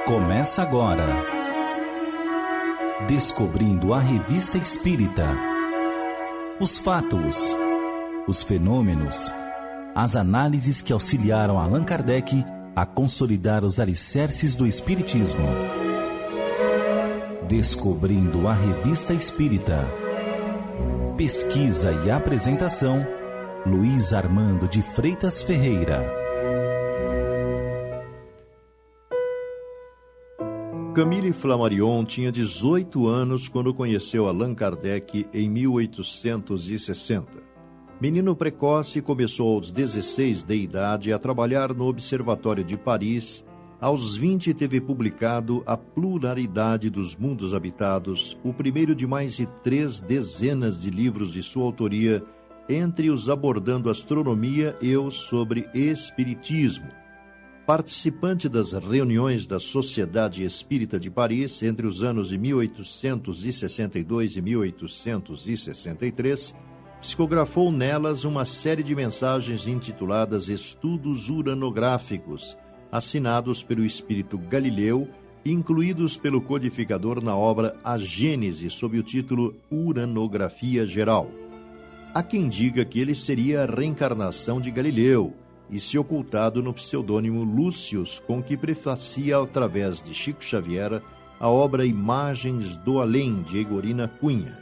Começa agora. Descobrindo a Revista Espírita. Os fatos, os fenômenos, as análises que auxiliaram Allan Kardec a consolidar os alicerces do Espiritismo. Descobrindo a Revista Espírita. Pesquisa e apresentação, Luiz Armando de Freitas Ferreira. Camille Flammarion tinha 18 anos quando conheceu Allan Kardec em 1860. Menino precoce, começou aos 16 de idade a trabalhar no Observatório de Paris. Aos 20 teve publicado A Pluralidade dos Mundos Habitados, o primeiro de mais de 3 dezenas de livros de sua autoria, entre os abordando astronomia e os sobre espiritismo. Participante das reuniões da Sociedade Espírita de Paris entre os anos de 1862 e 1863, psicografou nelas uma série de mensagens intituladas Estudos Uranográficos, assinados pelo espírito Galileu, incluídos pelo codificador na obra A Gênese, sob o título Uranografia Geral. Há quem diga que ele seria a reencarnação de Galileu, e se ocultado no pseudônimo Lúcius, com que prefacia, através de Chico Xavier, a obra Imagens do Além, de Egorina Cunha.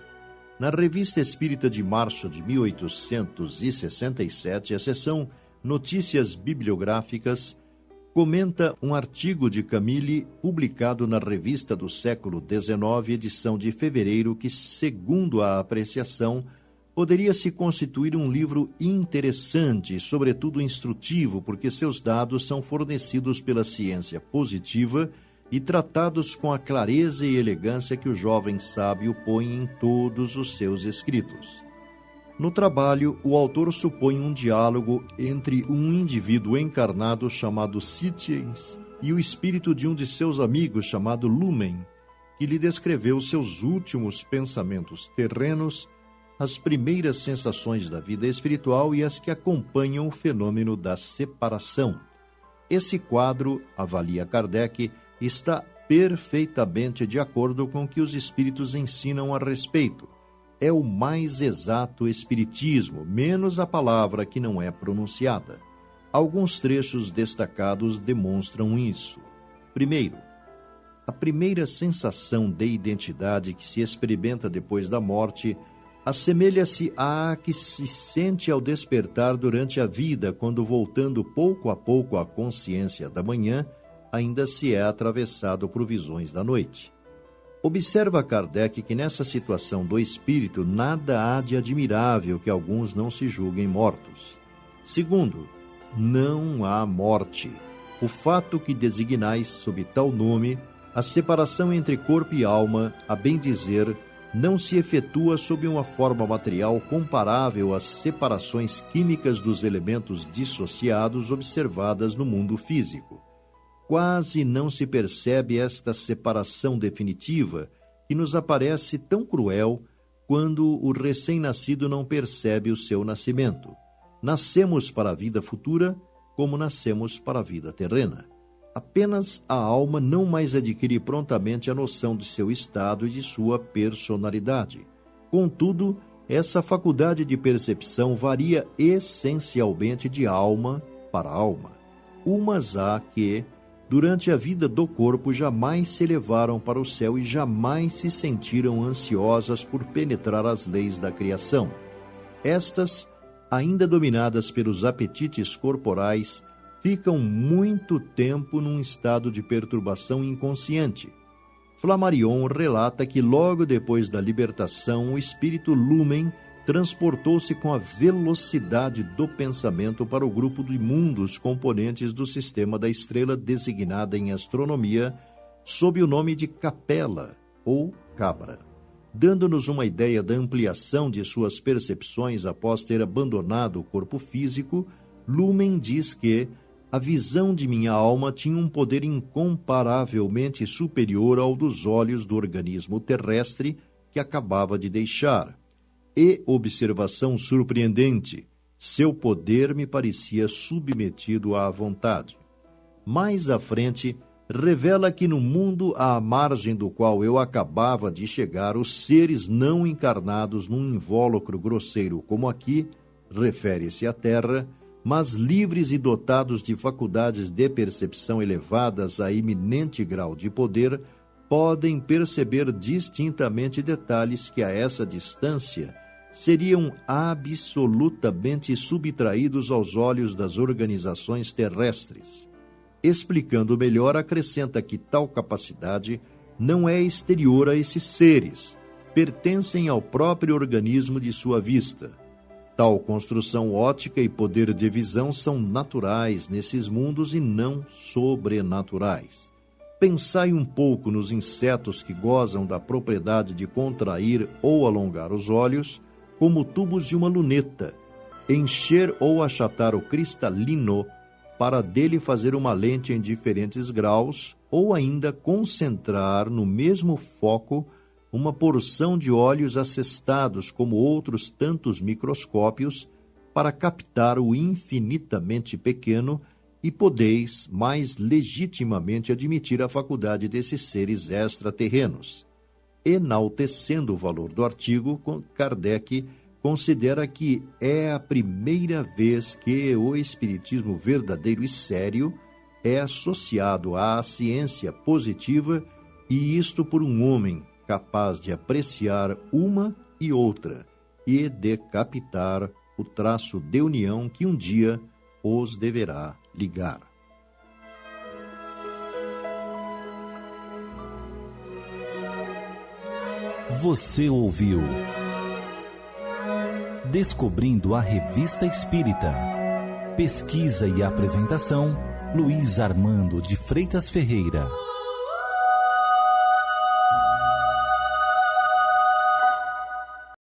Na Revista Espírita de março de 1867, a seção Notícias Bibliográficas comenta um artigo de Camille publicado na Revista do Século XIX, edição de fevereiro, que, segundo a apreciação, poderia se constituir um livro interessante e, sobretudo, instrutivo, porque seus dados são fornecidos pela ciência positiva e tratados com a clareza e elegância que o jovem sábio põe em todos os seus escritos. No trabalho, o autor supõe um diálogo entre um indivíduo encarnado chamado Sitiens e o espírito de um de seus amigos chamado Lumen, que lhe descreveu seus últimos pensamentos terrenos, as primeiras sensações da vida espiritual e as que acompanham o fenômeno da separação. Esse quadro, avalia Kardec, está perfeitamente de acordo com o que os espíritos ensinam a respeito. É o mais exato espiritismo, menos a palavra que não é pronunciada. Alguns trechos destacados demonstram isso. Primeiro, a primeira sensação de identidade que se experimenta depois da morte assemelha-se à que se sente ao despertar durante a vida, quando, voltando pouco a pouco à consciência da manhã, ainda se é atravessado por visões da noite. Observa Kardec que nessa situação do espírito nada há de admirável que alguns não se julguem mortos. Segundo, não há morte. O fato que designais sob tal nome, a separação entre corpo e alma, a bem dizer, não se efetua sob uma forma material comparável às separações químicas dos elementos dissociados observadas no mundo físico. Quase não se percebe esta separação definitiva, que nos aparece tão cruel quando o recém-nascido não percebe o seu nascimento. Nascemos para a vida futura, como nascemos para a vida terrena. Apenas a alma não mais adquire prontamente a noção de seu estado e de sua personalidade. Contudo, essa faculdade de percepção varia essencialmente de alma para alma. Umas há que, durante a vida do corpo, jamais se elevaram para o céu e jamais se sentiram ansiosas por penetrar as leis da criação. Estas, ainda dominadas pelos apetites corporais, ficam muito tempo num estado de perturbação inconsciente. Flammarion relata que logo depois da libertação, o espírito Lumen transportou-se com a velocidade do pensamento para o grupo de mundos componentes do sistema da estrela designada em astronomia sob o nome de Capela ou Cabra. Dando-nos uma ideia da ampliação de suas percepções após ter abandonado o corpo físico, Lumen diz que a visão de minha alma tinha um poder incomparavelmente superior ao dos olhos do organismo terrestre que acabava de deixar. E, observação surpreendente, seu poder me parecia submetido à vontade. Mais à frente, revela que no mundo à margem do qual eu acabava de chegar, os seres não encarnados num invólucro grosseiro como aqui, refere-se à Terra, mas livres e dotados de faculdades de percepção elevadas a eminente grau de poder, podem perceber distintamente detalhes que a essa distância seriam absolutamente subtraídos aos olhos das organizações terrestres. Explicando melhor, acrescenta que tal capacidade não é exterior a esses seres, pertencem ao próprio organismo de sua vista. Tal construção óptica e poder de visão são naturais nesses mundos e não sobrenaturais. Pensai um pouco nos insetos que gozam da propriedade de contrair ou alongar os olhos, como tubos de uma luneta, encher ou achatar o cristalino para dele fazer uma lente em diferentes graus, ou ainda concentrar no mesmo foco uma porção de olhos assestados como outros tantos microscópios para captar o infinitamente pequeno, e podeis mais legitimamente admitir a faculdade desses seres extraterrenos. Enaltecendo o valor do artigo, Kardec considera que é a primeira vez que o espiritismo verdadeiro e sério é associado à ciência positiva, e isto por um homem capaz de apreciar uma e outra e de captar o traço de união que um dia os deverá ligar. Você ouviu Descobrindo a Revista Espírita. Pesquisa e apresentação, Luiz Armando de Freitas Ferreira.